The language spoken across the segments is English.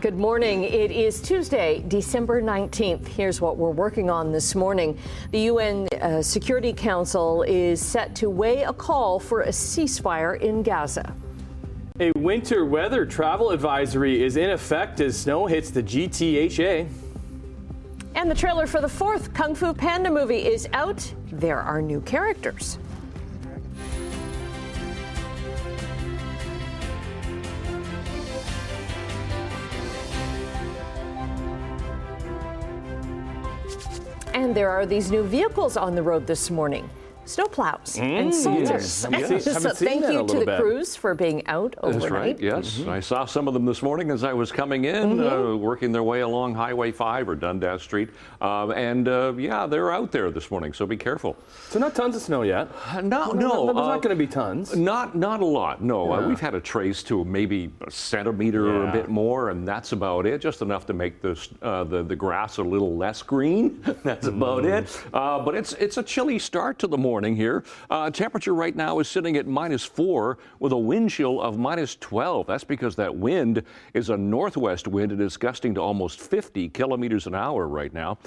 Good morning. It is Tuesday, December 19th. Here's what we're working on this morning. The UN Security Council is set to weigh a call for a ceasefire in Gaza. A winter weather travel advisory is in effect as snow hits the GTHA. And the trailer for the fourth Kung Fu Panda movie is out. There are new characters. And there are these new vehicles on the road this morning. Snowplows and salters. So thank you to the crews for being out overnight. That's right, yes. I saw some of them this morning as I was coming in, working their way along Highway 5 or Dundas Street. Yeah, they're out there this morning, so be careful. So not tons of snow yet? No. There's not going to be tons? Not a lot, no. We've had a trace to maybe a centimeter or a bit more, and that's about it. Just enough to make the grass a little less green. That's about it. But it's a chilly start to the morning here. Temperature right now is sitting at -4 with a wind chill of -12. That's because that wind is a northwest wind. It is gusting to almost 50 kilometers an hour right now.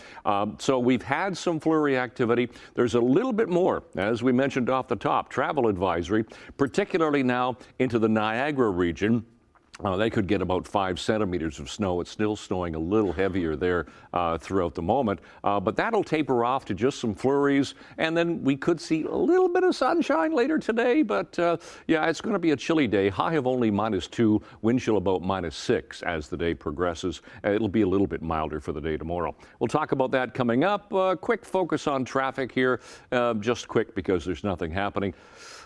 So we've had some flurry activity. There's a little bit more, as we mentioned off the top, travel advisory, particularly now into the Niagara region. They could get about 5 centimeters of snow. It's still snowing a little heavier there throughout the moment. But that'll taper off to just some flurries. And then we could see a little bit of sunshine later today. But yeah, it's going to be a chilly day. High of only -2, wind chill about -6 as the day progresses. It'll be a little bit milder for the day tomorrow. We'll talk about that coming up. Quick focus on traffic here. Just quick because there's nothing happening.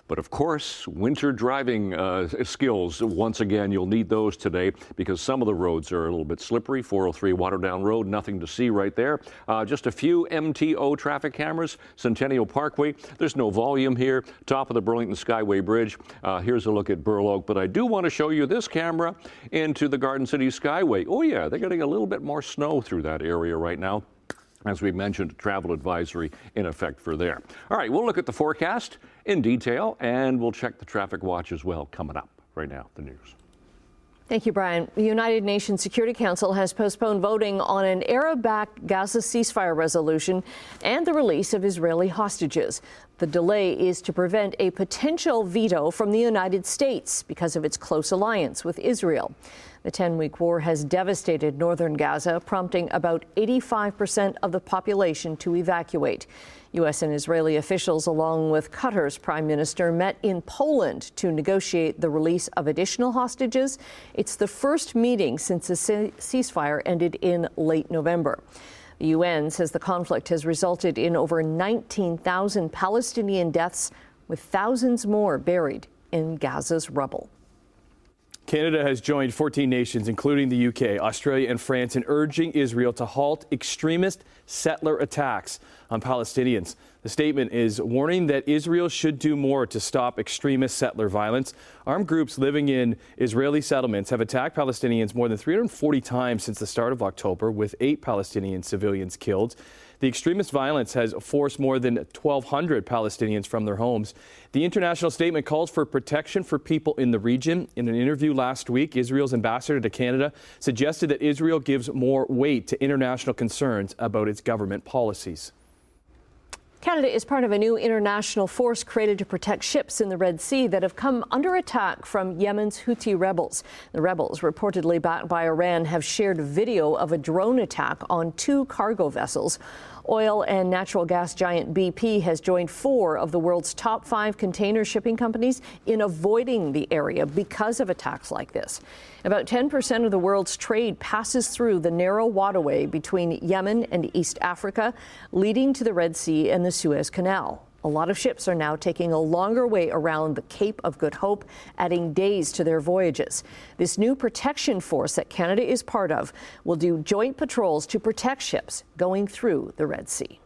But of course, winter driving skills, once again, you'll need those today because some of the roads are a little bit slippery. 403 Waterdown Road, nothing to see right there. Just a few MTO traffic cameras. Centennial Parkway, there's no volume here. Top of the Burlington Skyway Bridge. Here's a look at Burloak. But I do want to show you this camera into the Garden City Skyway. Oh yeah, they're getting a little bit more snow through that area right now. As we mentioned, travel advisory in effect for there. All right, we'll look at the forecast in detail, and we'll check the traffic watch as well coming up. Right now, the news. Thank you, Brian. The United Nations Security Council has postponed voting on an Arab-backed Gaza ceasefire resolution and the release of Israeli hostages. The delay is to prevent a potential veto from the United States because of its close alliance with Israel. The 10-week war has devastated northern Gaza, prompting about 85% of the population to evacuate. U.S. and Israeli officials, along with Qatar's prime minister, met in Poland to negotiate the release of additional hostages. It's the first meeting since the ceasefire ended in late November. The UN says the conflict has resulted in over 19,000 Palestinian deaths, with thousands more buried in Gaza's rubble. Canada has joined 14 nations, including the UK, Australia, and France, in urging Israel to halt extremist settler attacks on Palestinians. The statement is warning that Israel should do more to stop extremist settler violence. Armed groups living in Israeli settlements have attacked Palestinians more than 340 times since the start of October, with 8 Palestinian civilians killed. The extremist violence has forced more than 1,200 Palestinians from their homes. The international statement calls for protection for people in the region. In an interview last week, Israel's ambassador to Canada suggested that Israel gives more weight to international concerns about its government policies. Canada is part of a new international force created to protect ships in the Red Sea that have come under attack from Yemen's Houthi rebels. The rebels, reportedly backed by Iran, have shared video of a drone attack on 2 cargo vessels. Oil and natural gas giant BP has joined 4 of the world's top 5 container shipping companies in avoiding the area because of attacks like this. About 10% of the world's trade passes through the narrow waterway between Yemen and East Africa, leading to the Red Sea and the Suez Canal. A lot of ships are now taking a longer way around the Cape of Good Hope, adding days to their voyages. This new protection force that Canada is part of will do joint patrols to protect ships going through the Red Sea.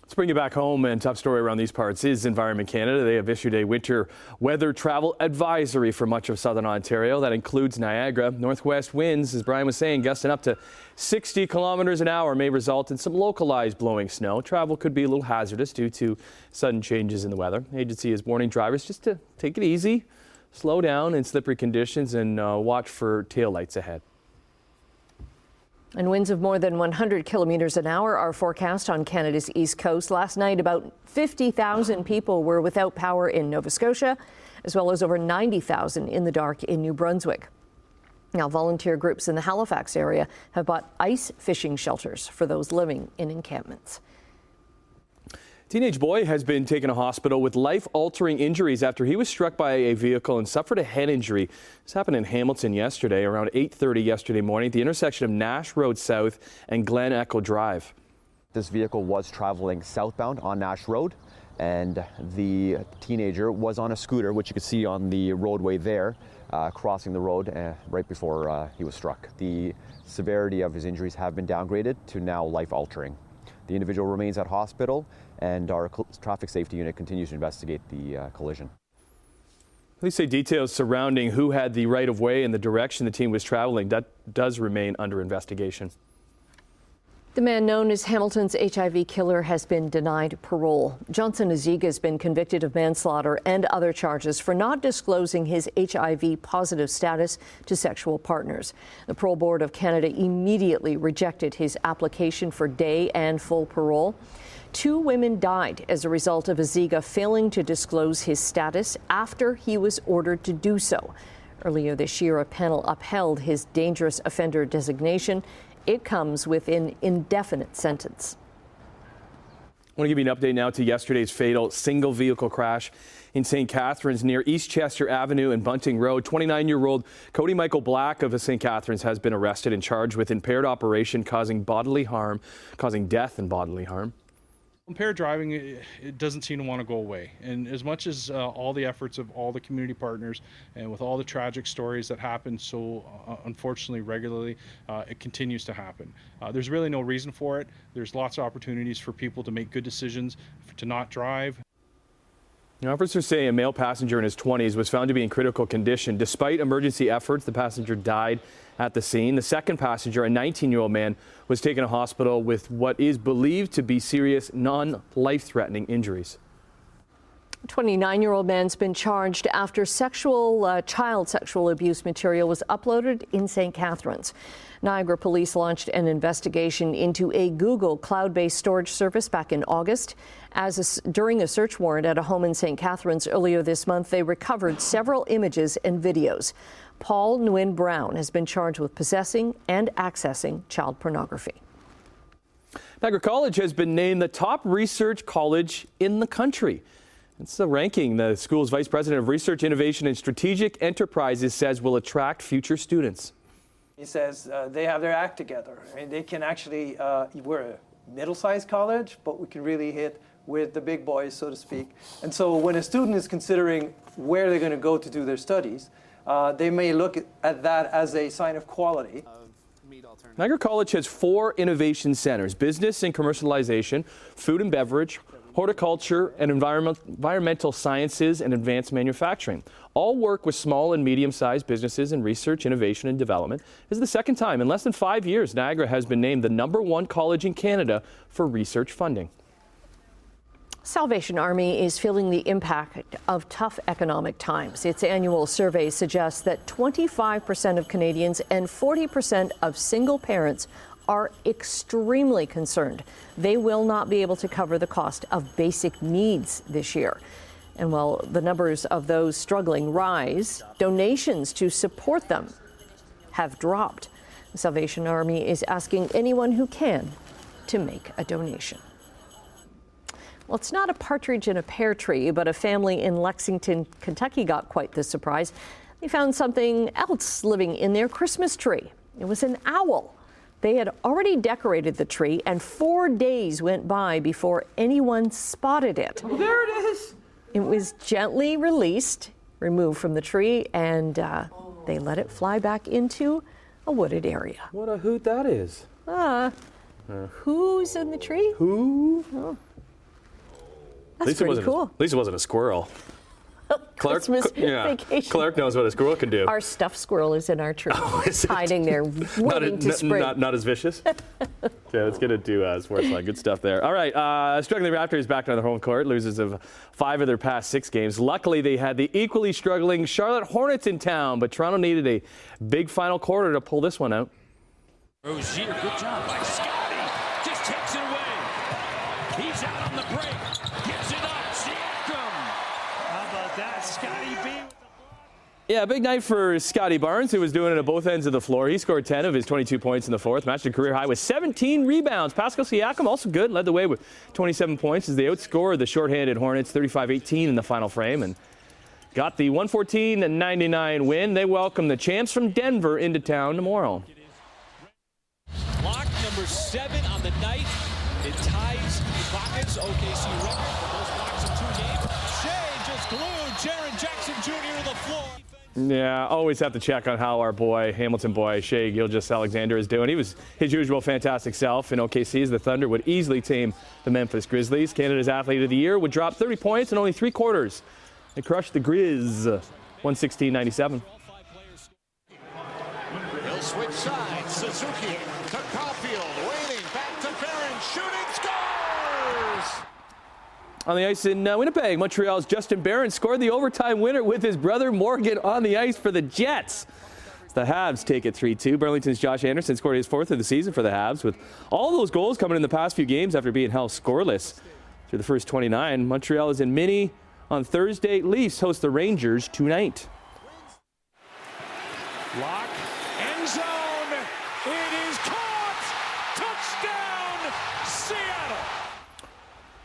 Let's bring you back home, and top story around these parts is Environment Canada. They have issued a winter weather travel advisory for much of southern Ontario. That includes Niagara. Northwest winds, as Brian was saying, gusting up to 60 kilometers an hour may result in some localized blowing snow. Travel could be a little hazardous due to sudden changes in the weather. The agency is warning drivers just to take it easy, slow down in slippery conditions, and watch for taillights ahead. And winds of more than 100 kilometers an hour are forecast on Canada's east coast. Last night, about 50,000 people were without power in Nova Scotia, as well as over 90,000 in the dark in New Brunswick. Now, volunteer groups in the Halifax area have bought ice fishing shelters for those living in encampments. Teenage boy has been taken to hospital with life-altering injuries after he was struck by a vehicle and suffered a head injury. This happened in Hamilton yesterday, around 8:30 yesterday morning at the intersection of Nash Road South and Glen Echo Drive. This vehicle was traveling southbound on Nash Road, and the teenager was on a scooter, which you can see on the roadway there, crossing the road right before he was struck. The severity of his injuries have been downgraded to now life-altering. The individual remains at hospital, and our traffic safety unit continues to investigate the collision. Police say details surrounding who had the right-of-way and the direction the team was traveling that does remain under investigation. The man known as Hamilton's HIV killer has been denied parole. Johnson Aziga has been convicted of manslaughter and other charges for not disclosing his HIV positive status to sexual partners. The Parole Board of Canada immediately rejected his application for day and full parole. 2 women died as a result of Aziga failing to disclose his status after he was ordered to do so. Earlier this year, a panel upheld his dangerous offender designation. It comes with an indefinite sentence. I want to give you an update now to yesterday's fatal single vehicle crash in St. Catharines near East Chester Avenue and Bunting Road. 29-year-old Cody Michael Black of St. Catharines has been arrested and charged with impaired operation causing death and bodily harm. Impaired driving, it doesn't seem to want to go away. And as much as all the efforts of all the community partners and with all the tragic stories that happen so unfortunately regularly, it continues to happen. There's really no reason for it. There's lots of opportunities for people to make good decisions, to not drive. Officers say a male passenger in his 20s was found to be in critical condition. Despite emergency efforts, the passenger died at the scene. The second passenger, a 19-year-old man, was taken to hospital with what is believed to be serious, non-life-threatening injuries. A 29-year-old man's been charged after child sexual abuse material was uploaded in St. Catharines. Niagara police launched an investigation into a Google cloud-based storage service back in August. During a search warrant at a home in St. Catharines earlier this month, they recovered several images and videos. Paul Nguyen Brown has been charged with possessing and accessing child pornography. Niagara College has been named the top research college in the country. It's the ranking the school's Vice President of Research, Innovation and Strategic Enterprises says will attract future students. He says they have their act together. I mean, they can actually, we're a middle-sized college, but we can really hit with the big boys, so to speak. And so when a student is considering where they're going to go to do their studies, they may look at that as a sign of quality. Niagara College has 4 innovation centers: business and commercialization, food and beverage, horticulture, and environmental sciences and advanced manufacturing. All work with small and medium-sized businesses in research, innovation, and development. This is the second time in less than 5 years Niagara has been named the #1 college in Canada for research funding. Salvation Army is feeling the impact of tough economic times. Its annual survey suggests that 25% of Canadians and 40% of single parents are extremely concerned they will not be able to cover the cost of basic needs this year. And while the numbers of those struggling rise, donations to support them have dropped. The Salvation Army is asking anyone who can to make a donation. Well, it's not a partridge in a pear tree, but a family in Lexington, Kentucky got quite the surprise. They found something else living in their Christmas tree. It was an owl. They had already decorated the tree, and 4 days went by before anyone spotted it. Oh, there it is. It was gently removed from the tree, and they let it fly back into a wooded area. What a hoot that is. Who's in the tree? Who? Oh. That's pretty cool. At least it wasn't a squirrel. Christmas vacation. Clark knows what a squirrel can do. Our stuffed squirrel is in our tree, hiding there, waiting to spring. Not as vicious? Okay, let's get into sports line. Good stuff there. All right, struggling Raptors back on the home court. Losers of 5 of their past 6 games. Luckily, they had the equally struggling Charlotte Hornets in town, but Toronto needed a big final quarter to pull this one out. Rozier, good job by Scotty. Just takes it away. He's out on the break. Gives it up. Siakam. How about that, Scotty B? Yeah, big night for Scotty Barnes, who was doing it at both ends of the floor. He scored 10 of his 22 points in the fourth, matched a career high with 17 rebounds. Pascal Siakam, also good, led the way with 27 points as they outscored the shorthanded Hornets 35-18 in the final frame and got the 114-99 win. They welcome the champs from Denver into town tomorrow. Block number 7 on the night. It ties Ibaka's OKC record for most blocks in 2 games. Shea just glued Jaren Jackson Jr. to the floor. Yeah, always have to check on how our boy, Hamilton boy, Shea Gilgeous-Alexander is doing. He was his usual fantastic self in OKC as the Thunder would easily tame the Memphis Grizzlies. Canada's Athlete of the Year would drop 30 points in only 3 quarters. They crushed the Grizz 116-97. He'll switch sides. Suzuki to Caulfield, waiting, back to Barron, shooting, scores! On the ice in Winnipeg, Montreal's Justin Barron scored the overtime winner with his brother Morgan on the ice for the Jets. The Habs take it 3-2. Burlington's Josh Anderson scored his 4th of the season for the Habs, with all those goals coming in the past few games after being held scoreless through the first 29. Montreal is in Mini on Thursday. Leafs host the Rangers tonight. Lock, end zone. It is caught. Touchdown, Seattle.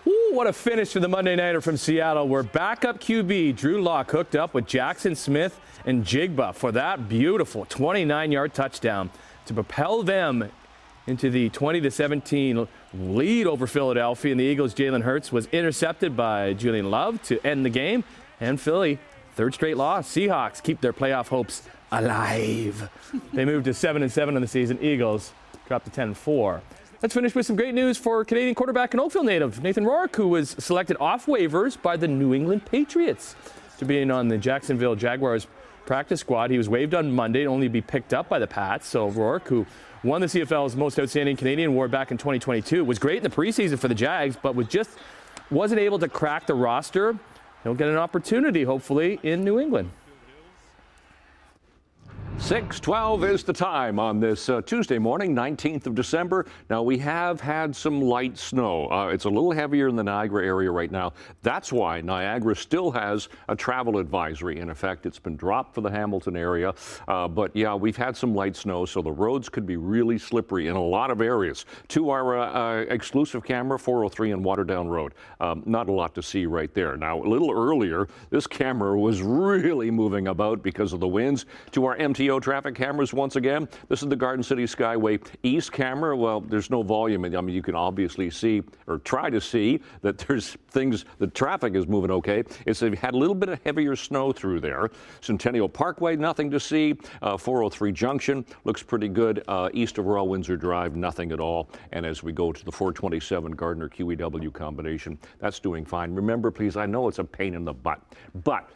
Ooh, what a finish for the Monday Nighter from Seattle, where backup QB Drew Lock hooked up with Jackson Smith and Jigba for that beautiful 29-yard touchdown to propel them into the 20-17 lead over Philadelphia. And the Eagles' Jalen Hurts was intercepted by Julian Love to end the game. And Philly, 3rd straight loss. Seahawks keep their playoff hopes alive. They moved to 7-7 on the season. Eagles dropped to 10-4. Let's finish with some great news for Canadian quarterback and Oakville native Nathan Rourke, who was selected off waivers by the New England Patriots to be in on the Jacksonville Jaguars practice squad. He was waived on Monday and only be picked up by the Pats. So Rourke, who won the CFL's Most Outstanding Canadian Award back in 2022, was great in the preseason for the Jags, but wasn't able to crack the roster. He'll get an opportunity, hopefully, in New England. 6:12 is the time on this Tuesday morning, 19th of December. Now, we have had some light snow. It's a little heavier in the Niagara area right now. That's why Niagara still has a travel advisory. In effect, it's been dropped for the Hamilton area. But, yeah, we've had some light snow, so the roads could be really slippery in a lot of areas. To our exclusive camera, 403 and Waterdown Road. Not a lot to see right there. Now, a little earlier, this camera was really moving about because of the winds. To our MTO traffic cameras once again. This is the Garden City Skyway East camera. Well, there's no volume. I mean, you can obviously see or try to see that there's things, the traffic is moving okay. It's had a little bit of heavier snow through there. Centennial Parkway, nothing to see. 403 Junction looks pretty good. East of Royal Windsor Drive, nothing at all. And as we go to the 427 Gardner QEW combination, that's doing fine. Remember, please, I know it's a pain in the butt, but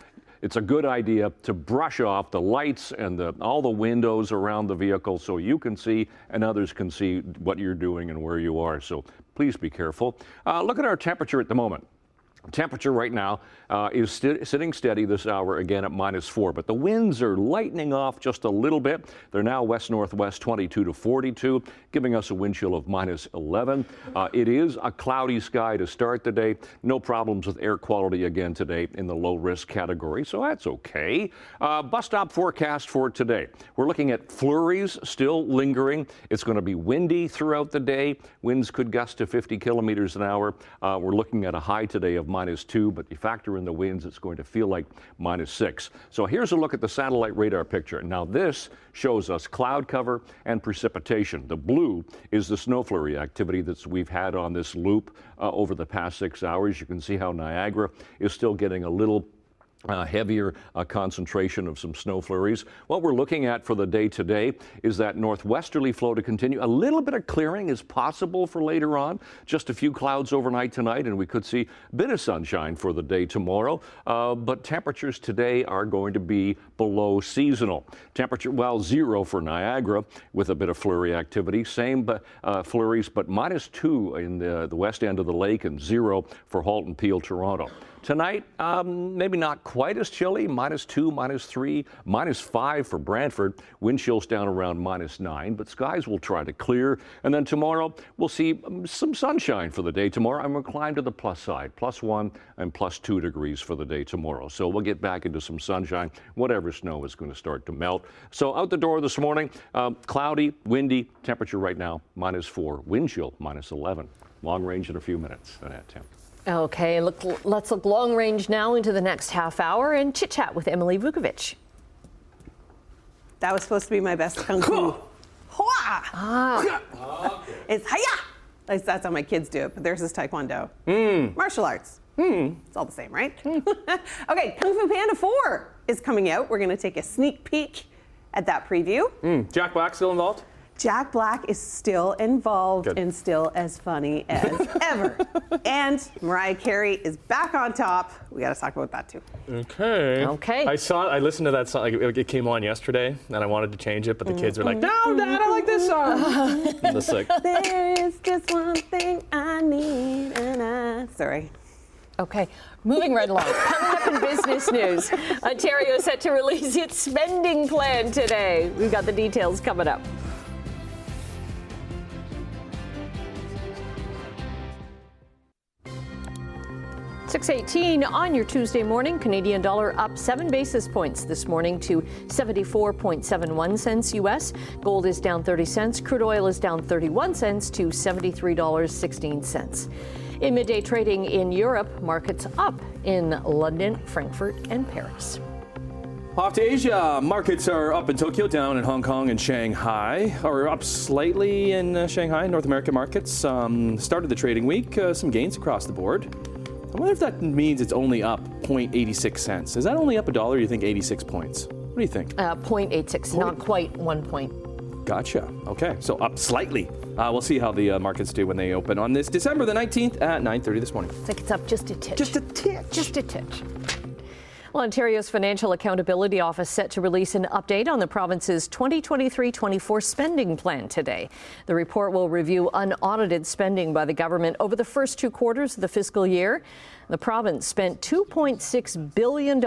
it's a good idea to brush off the lights and all the windows around the vehicle so you can see and others can see what you're doing and where you are. So please be careful. Look at our temperature at the moment. Temperature right now is sitting steady this hour again at -4, but the winds are lightening off just a little bit. They're now west-northwest 22 to 42, giving us a wind chill of -11. It is a cloudy sky to start the day. No problems with air quality again today in the low-risk category, so that's okay. Bus stop forecast for today. We're looking at flurries still lingering. It's going to be windy throughout the day. Winds could gust to 50 kilometers an hour. We're looking at a high today of -2, but you factor in the winds, it's going to feel like -6. So here's a look at the satellite radar picture. Now this shows us cloud cover and precipitation. The blue is the snow flurry activity that we've had on this loop over the past 6 hours. You can see how Niagara is still getting a little heavier concentration of some snow flurries. What we're looking at for the day today is that northwesterly flow to continue. A little bit of clearing is possible for later on. Just a few clouds overnight tonight, and we could see a bit of sunshine for the day tomorrow. But temperatures today are going to be below seasonal. Temperature, well, 0 for Niagara with a bit of flurry activity. Same flurries, but -2 in the west end of the lake and 0 for Halton, Peel, Toronto. Tonight, maybe not quite as chilly, -2, -3, -5 for Brantford. Wind chills down around -9, but skies will try to clear. And then tomorrow, we'll see some sunshine for the day tomorrow. I'm going to climb to the plus side, +1 and +2 degrees for the day tomorrow. So we'll get back into some sunshine. Whatever snow is going to start to melt. So out the door this morning, cloudy, windy, temperature right now -4, wind chill -11. Long range in a few minutes. Tim. Okay, let's look long range now into the next half hour and chit chat with Emily Vukovic. That was supposed to be my best kung fu. Hoa! It's hiya! That's how my kids do it, but theirs is taekwondo. Martial arts. It's all the same, right? Okay, Kung Fu Panda 4 is coming out. We're going to take a sneak peek at that preview. Jack Black still involved? Jack Black is still involved and still as funny as ever. And Mariah Carey is back on top. We got to talk about that too. Okay. I listened to that song. Like, it came on yesterday, and I wanted to change it, but the kids were like, "No, Dad, I like this song." There is just one thing I need, and sorry. Okay, moving right along. Coming up in business news, Ontario is set to release its spending plan today. We've got the details coming up. 6:18 on your Tuesday morning. Canadian dollar up 7 basis points this morning to 74.71 cents US. Gold is down 30 cents. Crude oil is down 31 cents to $73.16. In midday trading in Europe, markets up in London, Frankfurt, and Paris. Off to Asia. Markets are up in Tokyo, down in Hong Kong and Shanghai, or up slightly in Shanghai. North American markets started the trading week. Some gains across the board. I wonder if that means it's only up 0.86 cents. Is that only up $1 or you think 86 points? What do you think? 0.86, not quite 1 point. Gotcha. Okay, so up slightly. We'll see how the markets do when they open on this December the 19th at 9:30 this morning. I think it's up just a titch. Just a titch. Just a titch. Well, Ontario's Financial Accountability Office set to release an update on the province's 2023-24 spending plan today. The report will review unaudited spending by the government over the first 2 quarters of the fiscal year. The province spent $2.6 billion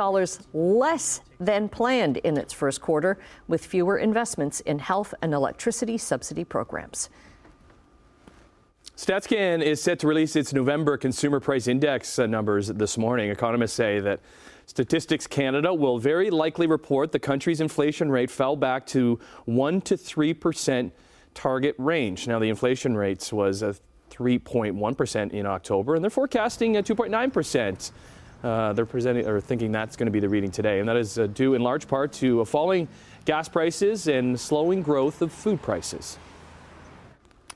less than planned in its first quarter, with fewer investments in health and electricity subsidy programs. StatsCan is set to release its November Consumer Price Index numbers this morning. Economists say that Statistics Canada will very likely report the country's inflation rate fell back to 1 to 3% target range. Now, the inflation rate was 3.1% in October, and they're forecasting 2.9%. They're thinking that's going to be the reading today, and that is due in large part to falling gas prices and slowing growth of food prices.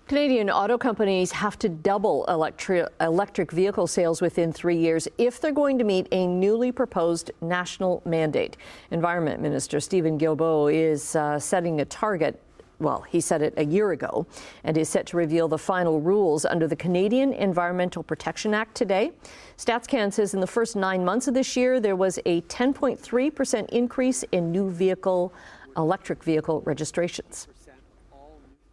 Canadian auto companies have to double electric vehicle sales within 3 years if they're going to meet a newly proposed national mandate. Environment Minister Stephen Guilbeault is setting a target. Well, he said it a year ago and is set to reveal the final rules under the Canadian Environmental Protection Act today. StatsCan says in the first 9 months of this year, there was a 10.3% increase in new electric vehicle registrations.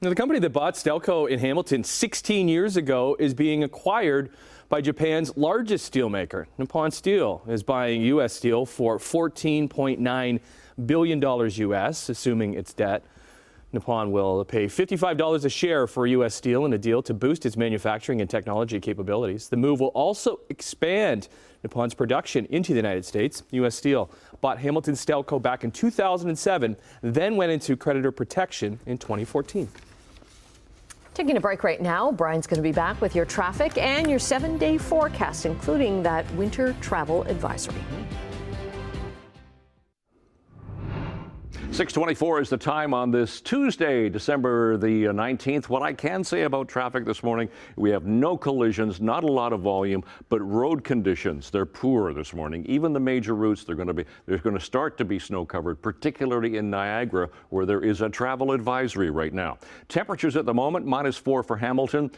Now, the company that bought Stelco in Hamilton 16 years ago is being acquired by Japan's largest steelmaker. Nippon Steel is buying U.S. steel for $14.9 billion U.S., assuming its debt. Nippon will pay $55 a share for U.S. steel in a deal to boost its manufacturing and technology capabilities. The move will also expand Nippon's production into the United States. U.S. Steel bought Hamilton Stelco back in 2007, then went into creditor protection in 2014. Taking a break right now. Brian's going to be back with your traffic and your 7-day forecast, including that winter travel advisory. 6:24 is the time on this Tuesday, December the 19th. What I can say about traffic this morning, we have no collisions, not a lot of volume, but road conditions, they're poor this morning. Even the major routes, there's going to start to be snow covered, particularly in Niagara, where there is a travel advisory right now. Temperatures at the moment, -4 for Hamilton.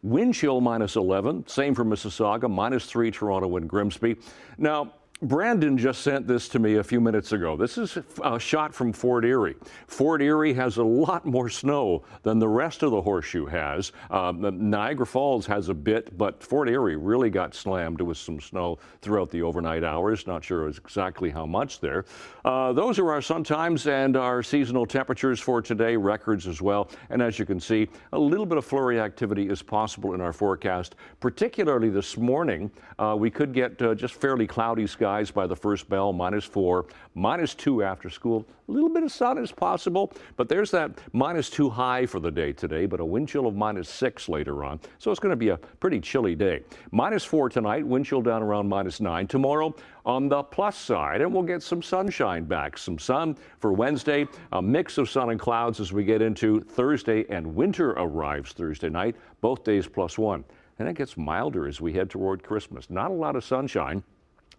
Wind chill -11, same for Mississauga, -3 Toronto and Grimsby. Now, Brandon just sent this to me a few minutes ago. This is a shot from Fort Erie. Fort Erie has a lot more snow than the rest of the Horseshoe has. Niagara Falls has a bit, but Fort Erie really got slammed with some snow throughout the overnight hours. Not sure exactly how much there. Those are our sun times and our seasonal temperatures for today, records as well. And as you can see, a little bit of flurry activity is possible in our forecast, particularly this morning. We could get just fairly cloudy skies by the first bell, -4, -2 after school. A little bit of sun is possible, but there's that -2 high for the day today, but a wind chill of -6 later on. So it's going to be a pretty chilly day. -4 tonight, wind chill down around -9. Tomorrow on the plus side, and we'll get some sunshine back. Some sun for Wednesday, a mix of sun and clouds as we get into Thursday, and winter arrives Thursday night, both days +1. And it gets milder as we head toward Christmas. Not a lot of sunshine.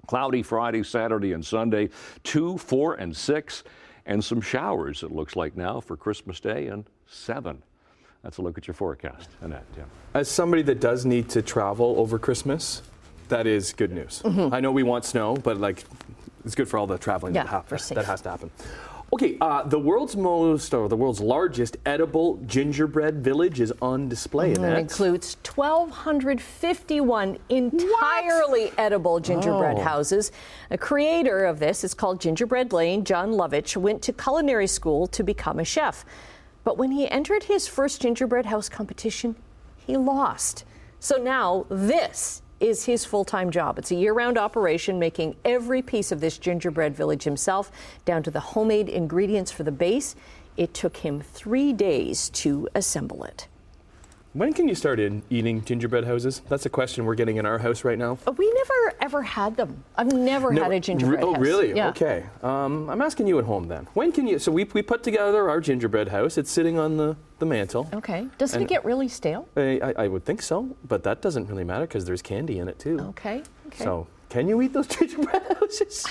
Cloudy Friday, Saturday, and Sunday, 2, 4, and 6, and some showers, it looks like now, for Christmas Day and 7. That's a look at your forecast. Annette, Tim. As somebody that does need to travel over Christmas, that is good news. I know we want snow, but like it's good for all the traveling that has to happen. Okay, the world's largest edible gingerbread village is on display. It includes 1,251 entirely edible gingerbread houses. A creator of this is called Gingerbread Lane. John Lovitch went to culinary school to become a chef. But when he entered his first gingerbread house competition, he lost. So now this is his full-time job. It's a year-round operation, making every piece of this gingerbread village himself, down to the homemade ingredients for the base. It took him 3 days to assemble it. When can you start eating gingerbread houses? That's a question we're getting in our house right now. We never ever had them. I've never had a gingerbread house. Oh, really? Yeah. Okay. I'm asking you at home then. When can you? So we put together our gingerbread house. It's sitting on the mantle. Okay. Doesn't it get really stale? I would think so, but that doesn't really matter because there's candy in it too. Okay. So can you eat those gingerbread houses?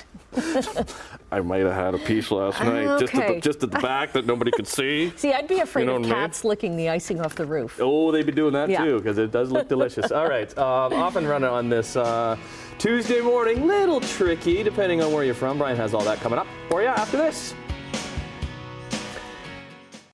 I might have had a piece last night, just at the back that nobody could see. See, I'd be afraid of cats licking the icing off the roof. Oh, they'd be doing that too, because it does look delicious. All right, off and running on this Tuesday morning. Little tricky, depending on where you're from. Brian has all that coming up for you after this.